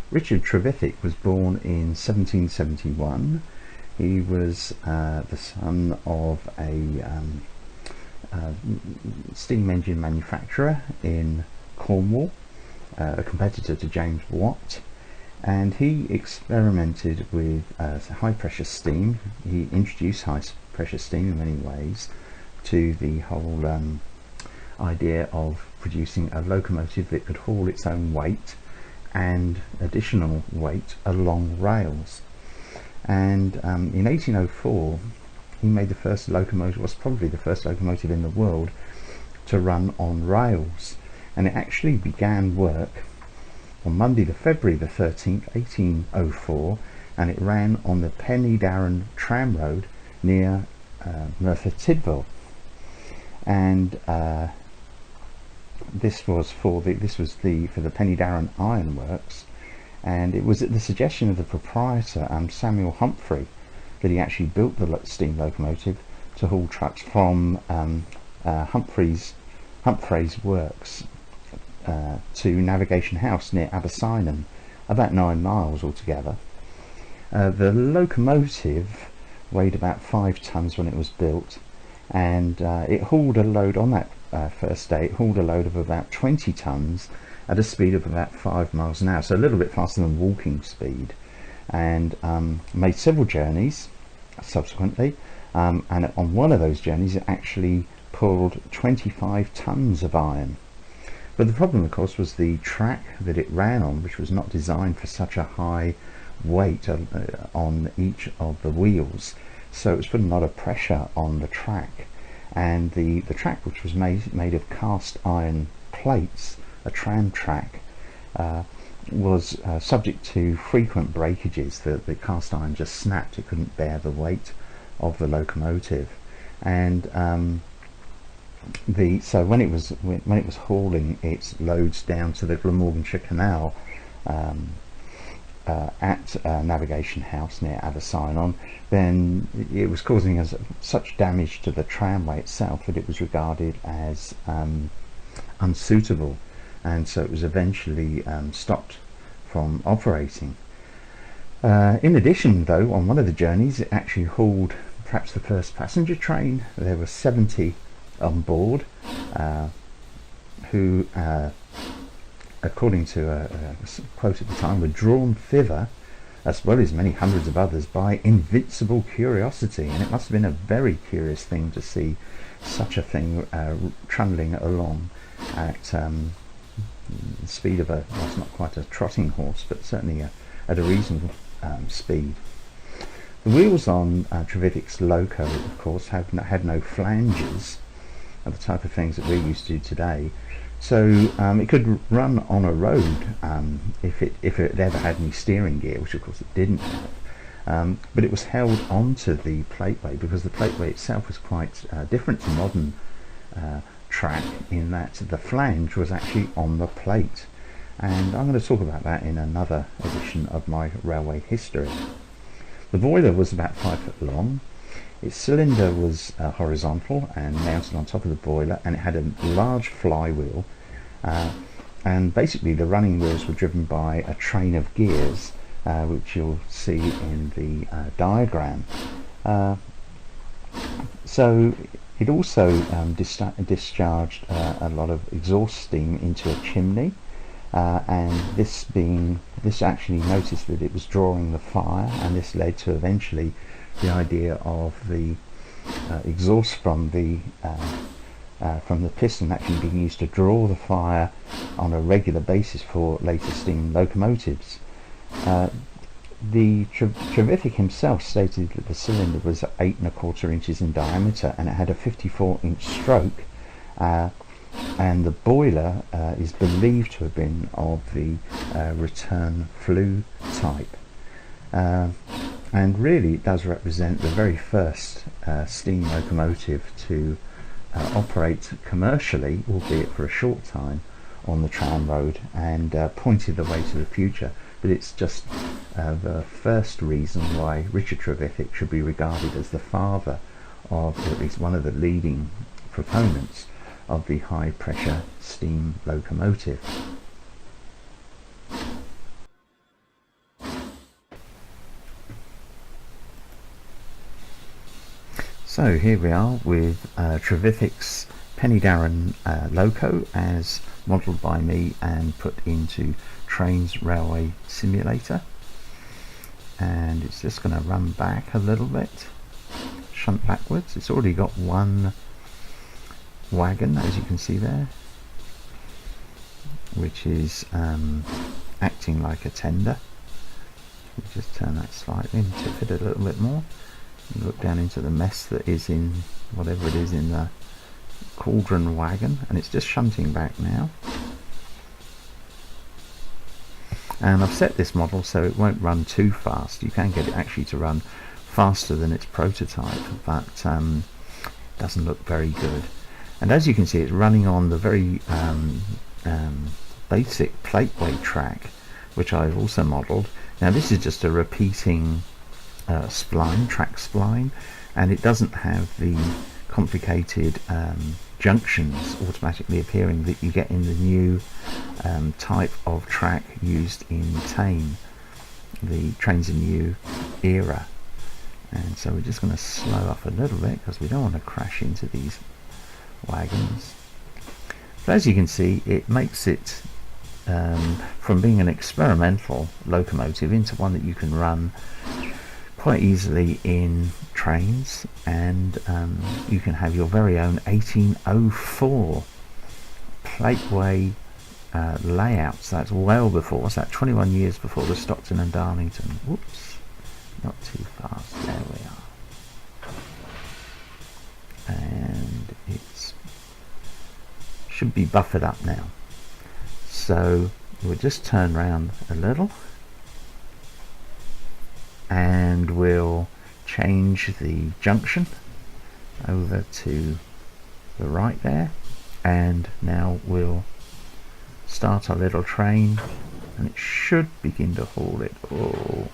Richard Trevithick was born in 1771. He was the son of a steam engine manufacturer in Cornwall, a competitor to James Watt, and he experimented with high pressure steam. He introduced high pressure steam in many ways to the whole idea of producing a locomotive that could haul its own weight and additional weight along rails. And in 1804 he made the first locomotive, was probably the first locomotive in the world to run on rails, and it actually began work on Monday February the 13th 1804, and it ran on the Pen-y-daren tram road near Merthyr Tydfil. And this was for the Pen-y-daren Iron Works, and it was at the suggestion of the proprietor, Samuel Humphrey, that he actually built the steam locomotive to haul trucks from Humphrey's works to Navigation House near Abercynon, about 9 miles altogether. The locomotive weighed about 5 tons when it was built, and it hauled a load on that first day. It hauled a load of about 20 tons at a speed of about 5 miles an hour, so a little bit faster than walking speed, and made several journeys subsequently, and on one of those journeys it actually pulled 25 tons of iron. But the problem, of course, was the track that it ran on, which was not designed for such a high weight on each of the wheels, so it was putting a lot of pressure on the track. And the track, which was made of cast iron plates, a tram track, was subject to frequent breakages. The cast iron just snapped. It couldn't bear the weight of the locomotive, and so when it was hauling its loads down to the Glamorganshire Canal at Navigation House near Abercynon, then it was causing such damage to the tramway itself that it was regarded as unsuitable, and so it was eventually stopped from operating. In addition, though, on one of the journeys it actually hauled perhaps the first passenger train. There were 70 on board who, according to a quote at the time, were drawn thither, as well as many hundreds of others, by invincible curiosity. And it must have been a very curious thing to see such a thing trundling along at the speed of well, it's not quite a trotting horse, but certainly at a reasonable speed. The wheels on Trevithick's loco, of course, had no flanges, the type of things that we're used to today, so it could run on a road if it ever had any steering gear, which of course it didn't have, but it was held onto the plateway, because the plateway itself was quite different to modern track, in that the flange was actually on the plate, and I'm going to talk about that in another edition of my railway history. The boiler was about 5 foot long. Its cylinder was horizontal and mounted on top of the boiler, and it had a large flywheel, and basically the running wheels were driven by a train of gears, which you'll see in the diagram. So it also discharged a lot of exhaust steam into a chimney, and this actually noticed that it was drawing the fire, and this led to eventually the idea of the exhaust from the piston actually being used to draw the fire on a regular basis for later steam locomotives. Trevithick himself stated that the cylinder was 8 1/4 inches in diameter, and it had a 54-inch stroke, and the boiler is believed to have been of the return flue type. And really it does represent the very first steam locomotive to operate commercially, albeit for a short time, on the tram road, and pointed the way to the future. But it's just the first reason why Richard Trevithick should be regarded as the father of, or at least one of the leading proponents of, the high pressure steam locomotive. So here we are with Trevithick's Pen-y-daren loco as modelled by me and put into Trains Railway Simulator, and it's just going to run back a little bit, shunt backwards. It's already got one wagon, as you can see there, which is acting like a tender. We just turn that slightly and tip it a little bit more. You look down into the mess that is in whatever it is in the cauldron wagon, and it's just shunting back now. And I've set this model so it won't run too fast. You can get it actually to run faster than its prototype, but it doesn't look very good. And as you can see, it's running on the very basic plateway track, which I've also modelled. Now this is just a repeating spline, track spline, and it doesn't have the complicated junctions automatically appearing that you get in the new type of track used in Tame, the Trains in New era. And so we're just going to slow up a little bit because we don't want to crash into these wagons. But as you can see, it makes it from being an experimental locomotive into one that you can run quite easily in trains, and you can have your very own 1804 plateway layout. So that's well before, so that's 21 years before the Stockton and Darlington. Whoops, not too fast, there we are. And it should be buffered up now. So we'll just turn around a little, and we'll change the junction over to the right there, and now we'll start our little train, and it should begin to haul it. Oh,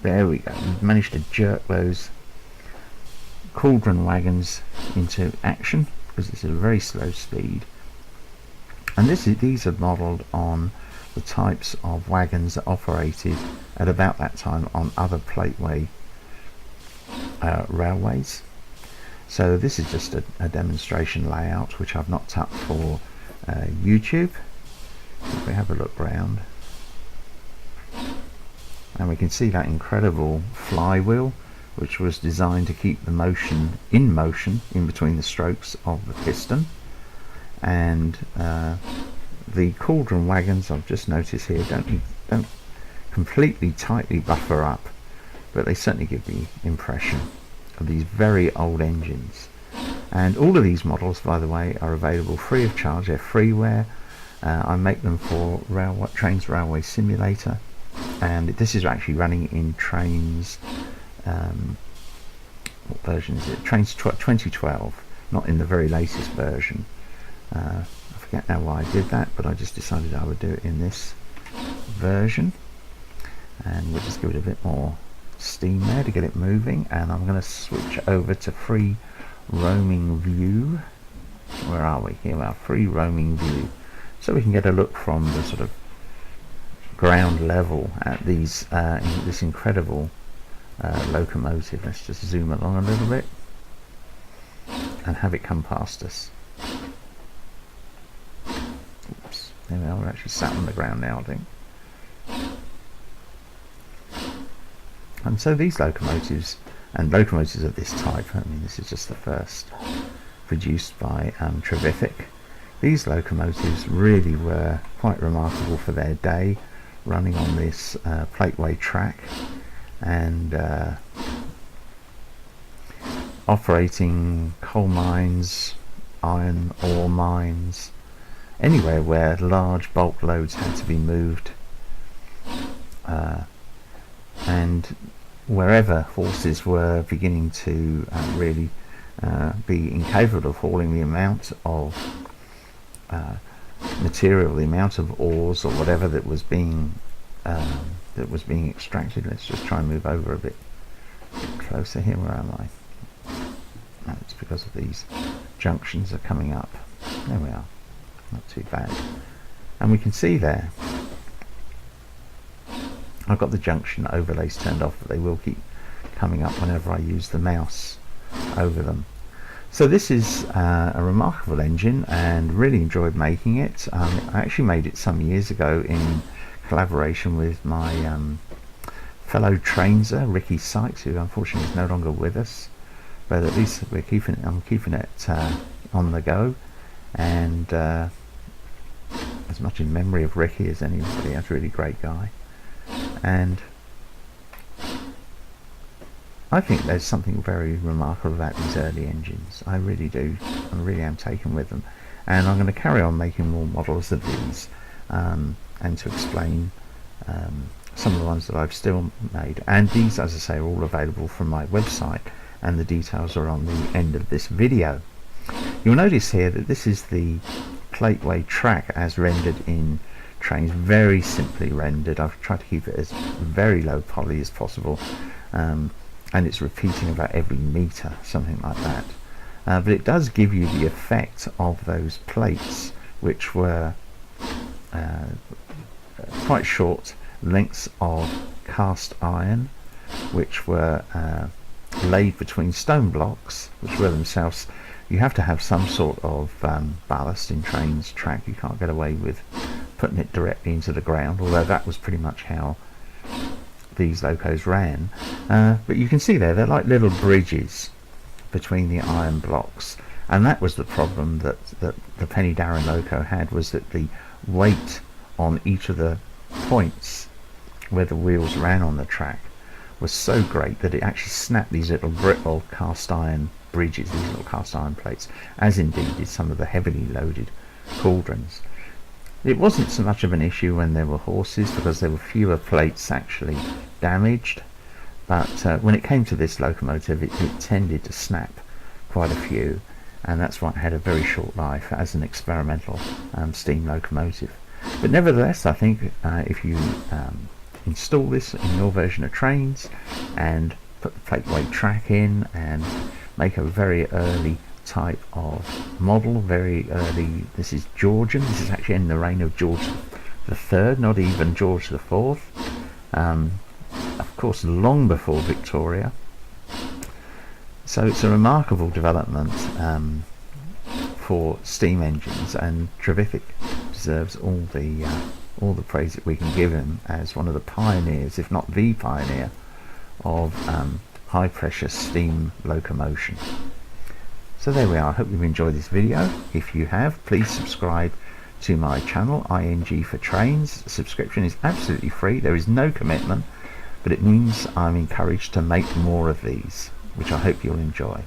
there we go. We've managed to jerk those cauldron wagons into action because it's at a very slow speed. And these are modelled on the types of wagons that operated at about that time on other plateway railways. So this is just a demonstration layout which I've knocked up for YouTube. If we have a look round, and we can see that incredible flywheel which was designed to keep the motion in between the strokes of the piston. And the cauldron wagons, I've just noticed here, don't completely tightly buffer up, but they certainly give the impression of these very old engines. And all of these models, by the way, are available free of charge. They're freeware. I make them for Trains Railway Simulator, and this is actually running in Trains, what version is it? Trains 2012, not in the very latest version. I forget now why I did that, but I just decided I would do it in this version, and we'll just give it a bit more steam there to get it moving. And I'm going to switch over to free roaming view. Where are we? Here we are, free roaming view, so we can get a look from the sort of ground level at these this incredible locomotive. Let's just zoom along a little bit and have it come past us. There we are, we're actually sat on the ground now, I think. And so these locomotives, and locomotives of this type, I mean this is just the first produced by Trevithick, these locomotives really were quite remarkable for their day, running on this plateway track, and operating coal mines, iron ore mines, anywhere where large bulk loads had to be moved, and wherever horses were beginning to really be incapable of hauling the amount of material, the amount of ores or whatever that was being extracted. Let's just try and move over a bit closer here. Where am I? No, it's because of these junctions are coming up. There we are. Not too bad. And we can see there I've got the junction overlays turned off, but they will keep coming up whenever I use the mouse over them. So this is a remarkable engine, and really enjoyed making it. I actually made it some years ago in collaboration with my fellow trainser Ricky Sykes, who unfortunately is no longer with us, but at least I'm keeping it on the go, and as much in memory of Ricky as anybody. That's a really great guy, and I think there's something very remarkable about these early engines. I really do. I really am taken with them, and I'm going to carry on making more models of these, and to explain some of the ones that I've still made. And these, as I say, are all available from my website, and the details are on the end of this video. You'll notice here that this is the plateway track as rendered in Trains, very simply rendered. I've tried to keep it as very low poly as possible, and it's repeating about every meter, something like that. But it does give you the effect of those plates, which were quite short lengths of cast iron, which were laid between stone blocks, which were themselves, you have to have some sort of ballast in Trains track. You can't get away with putting it directly into the ground, although that was pretty much how these locos ran. But you can see they're like little bridges between the iron blocks, and that was the problem that the Pen-y-daren loco had, was that the weight on each of the points where the wheels ran on the track was so great that it actually snapped these little brittle cast iron bridges, these little cast iron plates, as indeed did some of the heavily loaded cauldrons. It wasn't so much of an issue when there were horses, because there were fewer plates actually damaged, but when it came to this locomotive, it tended to snap quite a few, and that's why it had a very short life as an experimental steam locomotive. But nevertheless, I think if you install this in your version of Trains and put the plateway track in and make a very early type of model, very early, this is Georgian, this is actually in the reign of George III, not even George IV, of course long before Victoria. So it's a remarkable development for steam engines, and Trevithick deserves all the praise that we can give him as one of the pioneers, if not the pioneer, of high pressure steam locomotion. So there we are. I hope you've enjoyed this video. If you have, please subscribe to my channel, ING for Trains. Subscription is absolutely free. There is no commitment, but it means I'm encouraged to make more of these, which I hope you'll enjoy.